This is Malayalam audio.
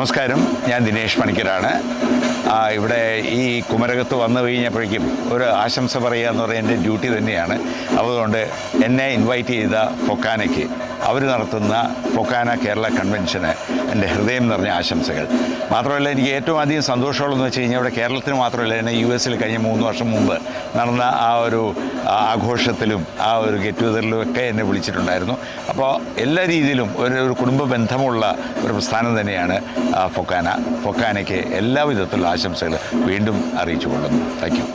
നമസ്കാരം, ഞാൻ ദിനേഷ് പണിക്കരാണ്. ഇവിടെ ഈ കുമരകത്ത് വന്നു കഴിഞ്ഞപ്പോഴേക്കും ഒരു ആശംസ പറയുക എന്ന് പറയുന്നത് എൻ്റെ ഡ്യൂട്ടി തന്നെയാണ്. അതുകൊണ്ട് എന്നെ ഇൻവൈറ്റ് ചെയ്ത ഫൊക്കാനയ്ക്ക്, അവർ നടത്തുന്ന ഫൊക്കാന കേരള കൺവെൻഷന് എൻ്റെ ഹൃദയം നിറഞ്ഞ ആശംസകൾ. മാത്രമല്ല, എനിക്ക് ഏറ്റവും അധികം സന്തോഷമുള്ളതെന്ന് വെച്ച് കഴിഞ്ഞാൽ ഇവിടെ കേരളത്തിന് മാത്രമല്ല, എന്നെ US കഴിഞ്ഞ 3 വർഷം മുമ്പ് നടന്ന ആ ഒരു ആഘോഷത്തിലും ആ ഒരു ഗെറ്റ് ടുഗദറിലും ഒക്കെ എന്നെ വിളിച്ചിട്ടുണ്ടായിരുന്നു. അപ്പോൾ എല്ലാ രീതിയിലും ഒരു കുടുംബ ബന്ധമുള്ള ഒരു പ്രസ്ഥാനം തന്നെയാണ് ഫൊക്കാന. ഫൊക്കാനയ്ക്ക് എല്ലാവിധത്തിലുള്ള ആശംസകൾ വീണ്ടും അറിയിച്ചു കൊള്ളുന്നു. Thank you.